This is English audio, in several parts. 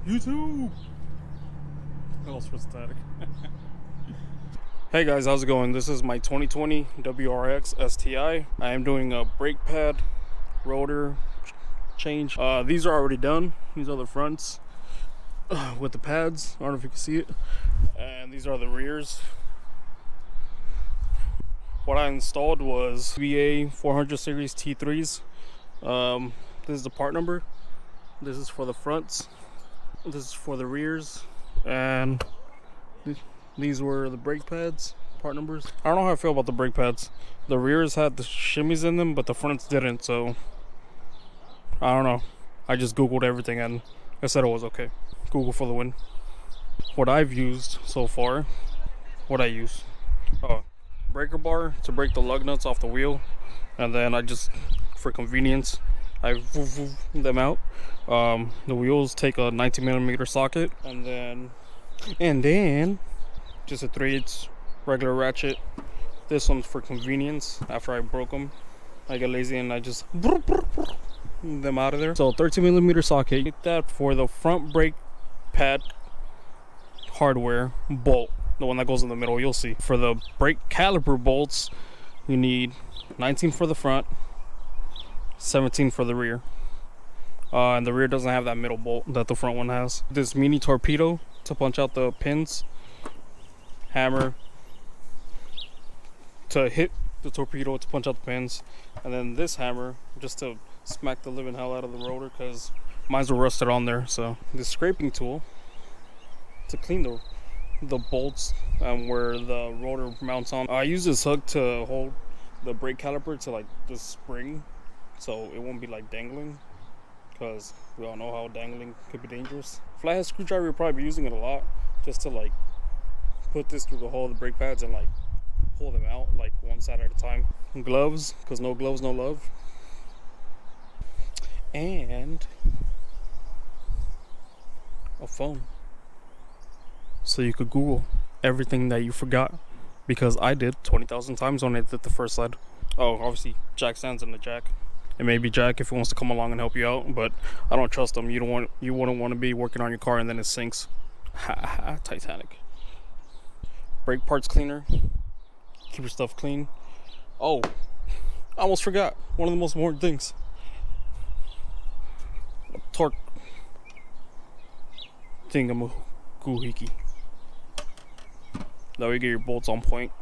YouTube. That was for static. Hey guys, how's it going? This is my 2020 WRX STI. I am doing a brake pad rotor change. These are already done. These are the fronts with the pads. I don't know if you can see it. And these are the rears. What I installed was DBA 400 series T3s. This is the part number. This is for the fronts. This is for the rears. And these were the brake pads, part numbers. I don't know how I feel about the brake pads. The rears had the shimmies in them, but the fronts didn't, so I don't know. I just Googled everything and it said it was okay. Google for the win. What I've used so far, breaker bar to break the lug nuts off the wheel, and then I just, for convenience, I them out. The wheels take a 19mm socket, and then just a 3/8 regular ratchet. This one's for convenience. After I broke them, I get lazy and I just them out of there. So 13mm socket. Get that for the front brake pad hardware bolt, the one that goes in the middle. You'll see. For the brake caliper bolts, you need 19 for the front, 17 for the rear. And the rear doesn't have that middle bolt that the front one has. This mini torpedo to punch out the pins, hammer to hit the torpedo to punch out the pins, and then this hammer just to smack the living hell out of the rotor because mine's were rusted on there. So this scraping tool to clean the bolts where the rotor mounts on. I use this hook to hold the brake caliper to like this spring so it won't be like dangling, because we all know how dangling could be dangerous. Flathead screwdriver, you'll probably be using it a lot, just to like put this through the hole of the brake pads and like pull them out like one side at a time. Gloves, because no gloves, no love. And a phone, so you could Google everything that you forgot, because I did 20,000 times when I did the first sled. Oh, obviously jack stands in the jack. It may be Jack if he wants to come along and help you out, but I don't trust him. You wouldn't want to be working on your car and then it sinks. Titanic. Brake parts cleaner. Keep your stuff clean. Oh, I almost forgot one of the most important things. Torque thingamahoohiki. That way you get your bolts on point.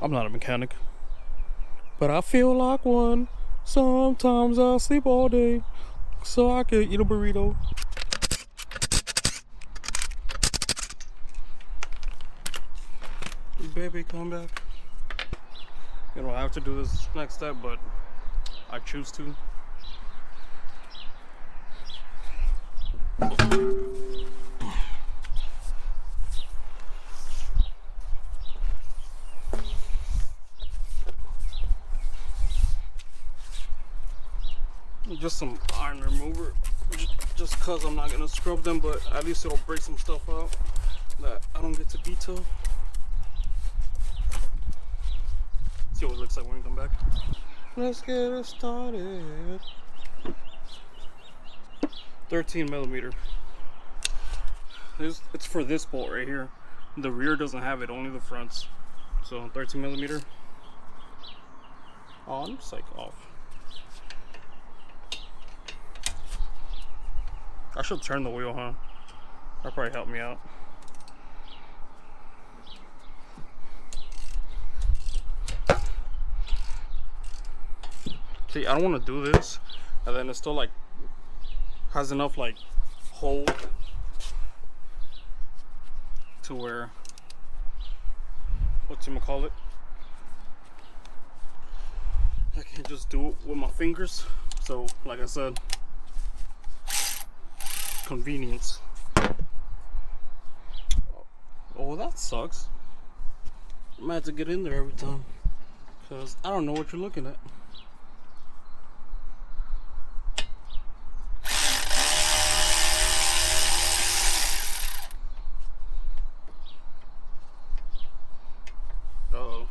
I'm not a mechanic, but I feel like one. Sometimes I sleep all day so I can eat a burrito. Baby, come back. You don't have to do this next step, but I choose to. Just some iron remover, just cause I'm not gonna scrub them, but at least it'll break some stuff out that I don't get to detail. See what it looks like when we come back. Let's get it started. 13mm. It's for this bolt right here. The rear doesn't have it, only the fronts. So 13mm. On, psych off. I should turn the wheel, huh? That'll probably help me out. See, I don't want to do this, and then it still like has enough like hold to where, whatchamacallit, I can't just do it with my fingers. So, like I said, convenience. Oh, that sucks. I'm gonna have to get in there every time, because I don't know what you're looking at. Uh-oh.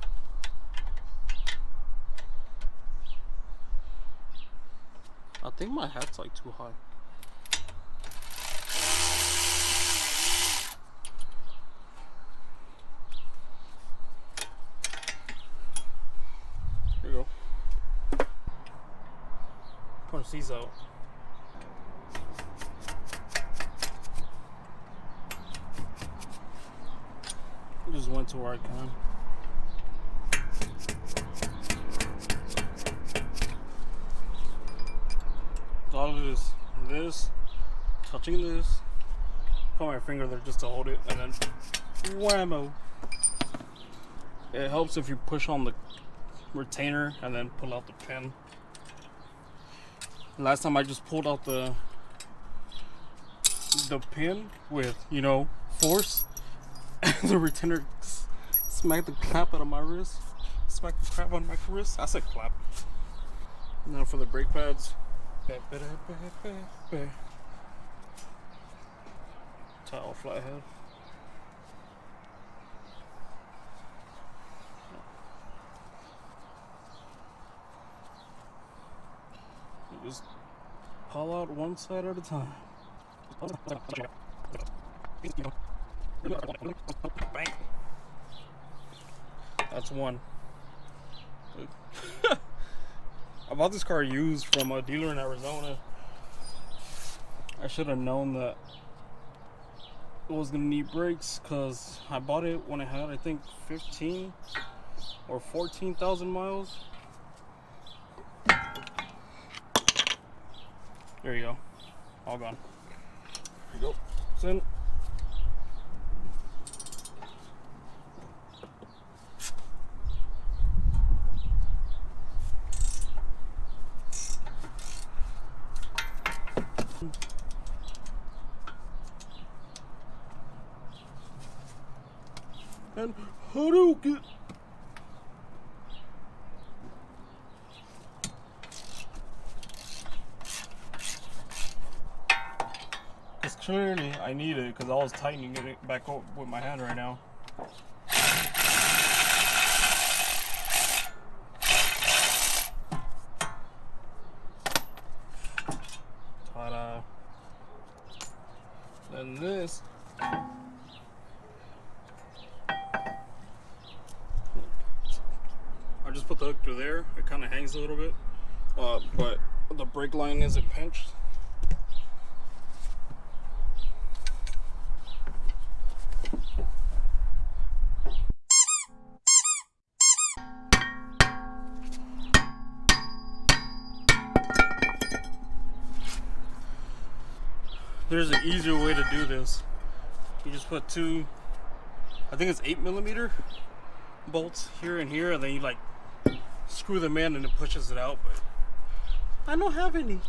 I think my hat's like too high. seats out. Just went to where I can. All it is this, touching this, put my finger there just to hold it, and then whammo. It helps if you push on the retainer and then pull out the pin. Last time I just pulled out the pin with, you know, force, and the retainer smacked the crap out of my wrist. Smacked the crap out of my wrist. I said clap. Now for the brake pads. Tile flathead. You just pull out one side at a time. Bang. That's one. I bought this car used from a dealer in Arizona. I should have known that it was gonna need brakes because I bought it when it had, I think, 15 or 14,000 miles. There you go. All gone. There you go. It's in. And Hadouken! Because clearly I need it because I was tightening it back up with my hand right now. Ta-da! Then this. I just put the hook through there. It kind of hangs a little bit, but the brake line isn't pinched. There's an easier way to do this. You just put two, I think it's 8mm bolts here and here, and then you like screw them in and it pushes it out, but I don't have any.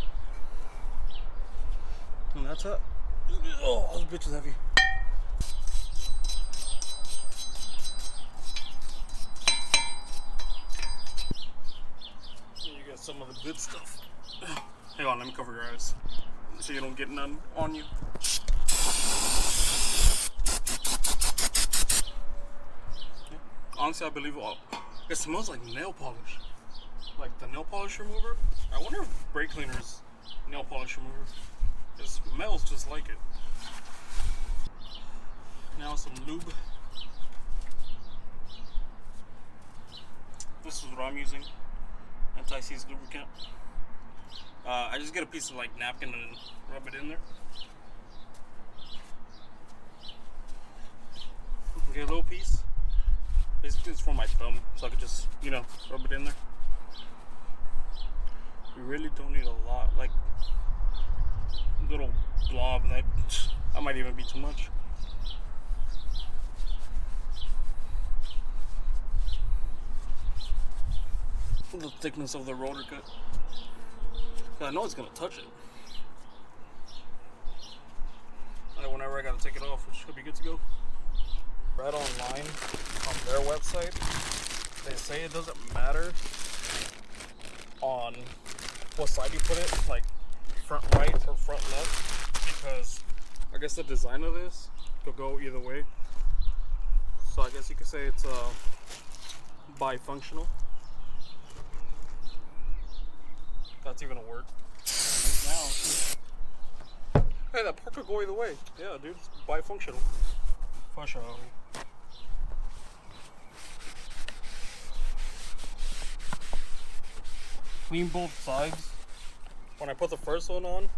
And that's it. Oh, this bitch is heavy. And you got some of the good stuff. Hang on, let me cover your eyes so you don't get none on you. Honestly, I believe it smells like nail polish. Like the nail polish remover. I wonder if brake cleaner is nail polish remover. It smells just like it. Now some lube. This is what I'm using. Anti-seize lubricant. I just get a piece of like napkin and rub it in there. Get a little piece. Basically, it's for my thumb, so I could just, you know, rub it in there. You really don't need a lot, like a little blob. That might even be too much. The thickness of the rotor cut. I know it's gonna touch it. And whenever I gotta take it off, it should be good to go. Right online on their website, they say it doesn't matter on what side you put it, like front right or front left, because I guess the design of this could go either way. So I guess you could say it's bifunctional. That's even a word. Now, hey, that part could go either way. Yeah, dude, it's bifunctional. For sure. Clean both sides when I put the first one on,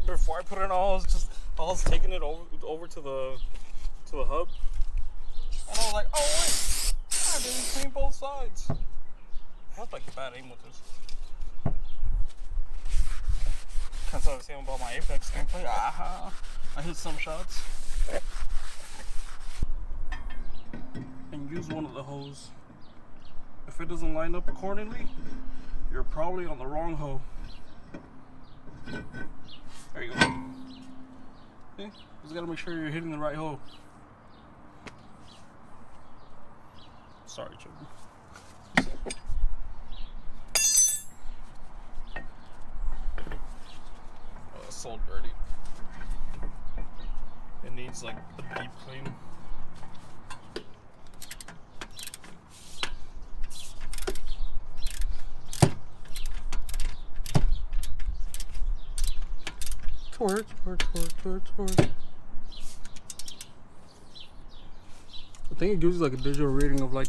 before I put it on, I was taking it over to the hub, and I was like, oh wait, I didn't clean both sides. I have like bad aim with this. Can't say the same about my Apex gameplay. I hit some shots and use one of the hose. If it doesn't line up accordingly, you're probably on the wrong hoe. There you go. Okay, just gotta make sure you're hitting the right hoe. Sorry, children. Oh, it's so dirty. It needs like a deep clean. Twerk. I think it gives you like a digital rating of like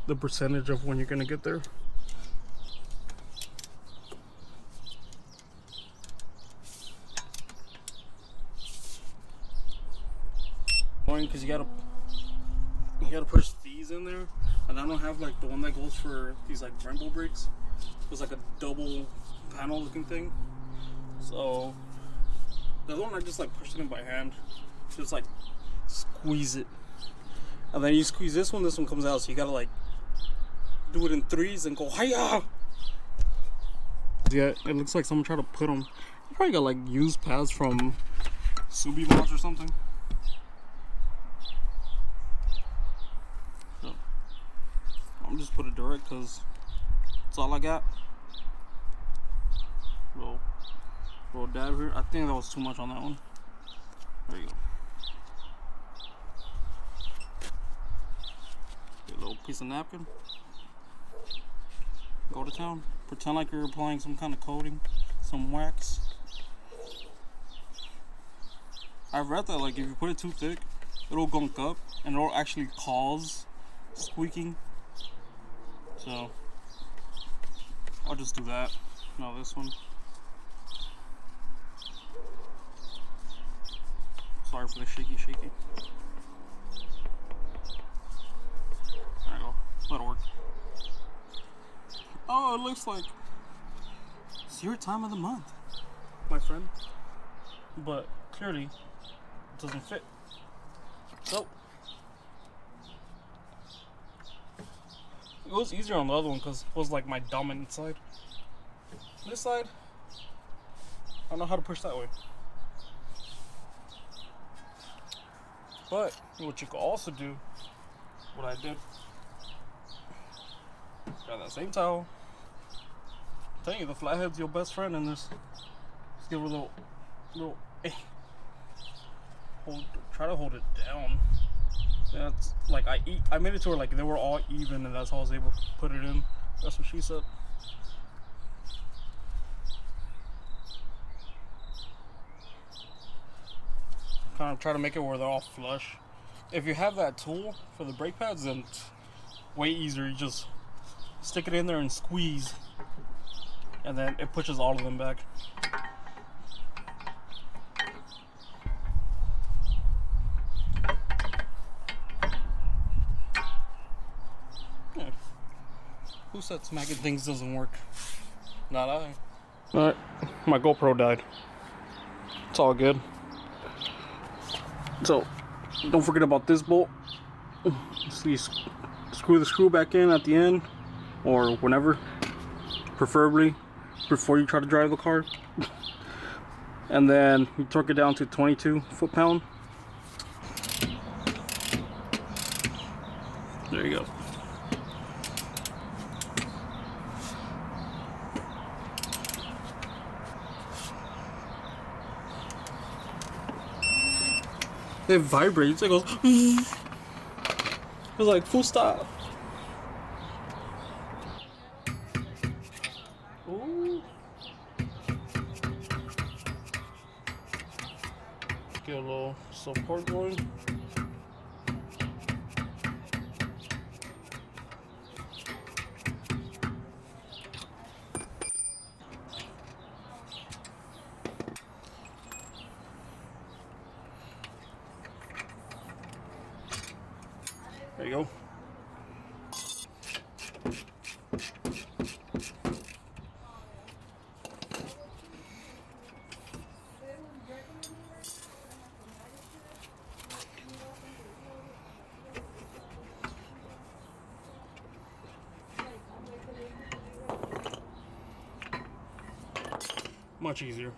the percentage of when you're gonna get there. Because you gotta push these in there, and I don't have like the one that goes for these like Brembo brakes. It's like a double panel looking thing. So the other one I just like pushed it in by hand, just like squeeze it, and then you squeeze this one comes out. So you gotta like do it in threes and go hiya. Yeah, it looks like someone tried to put them. You probably got like used pads from Subi mods or something. So I'm just put it direct because that's all I got. Little dab here. I think that was too much on that one. There you go. Get a little piece of napkin. Go to town. Pretend like you're applying some kind of coating, some wax. I've read that like if you put it too thick, it'll gunk up and it'll actually cause squeaking. So I'll just do that. No, this one. Sorry for the shaky. There you go. That'll work. Oh, it looks like it's your time of the month, my friend. But clearly, it doesn't fit. So it was easier on the other one because it was like my dominant side. This side, I don't know how to push that way. But what you could also do, what I did, grab that same towel. I'm telling you, the flathead's your best friend in this. Just give her a little, try to hold it down. That's like I made it to where like they were all even, and that's how I was able to put it in. That's what she said. Kind of try to make it where they're all flush. If you have that tool for the brake pads, then it's way easier. You just stick it in there and squeeze, and then it pushes all of them back. Yeah. Who said smacking things doesn't work? Not I. Alright, my GoPro died. It's all good. So, don't forget about this bolt. So you screw the screw back in at the end, or whenever, preferably before you try to drive the car. And then you torque it down to 22 foot-pound. There you go. It vibrates. It goes. It's like full stop. Ooh. Get a little support going. There you go. Much easier.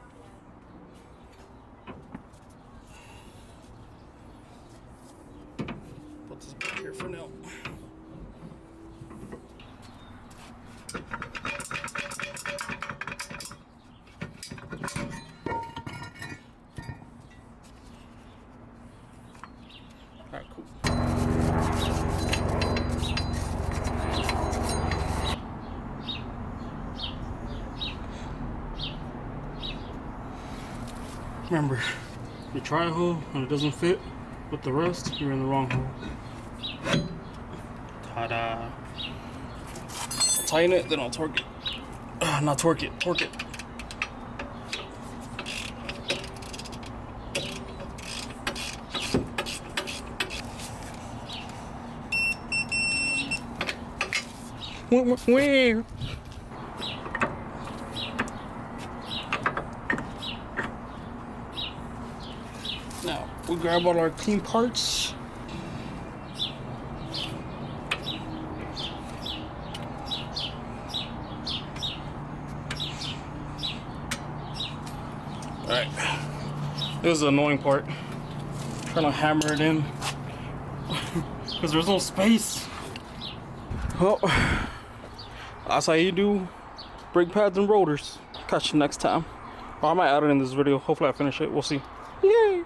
Put this back here for now. Alright, cool. Remember, you try a hole and it doesn't fit with the rest, you're in the wrong hole. Ta-da! I'll tighten it, then I'll torque it. Not torque it, torque it. Where? Now, we grab all our clean parts. Alright, this is the annoying part. Trying to hammer it in because there's no space. Well, that's how you do brake pads and rotors. Catch you next time. Or I might add it in this video. Hopefully I finish it. We'll see. Yay!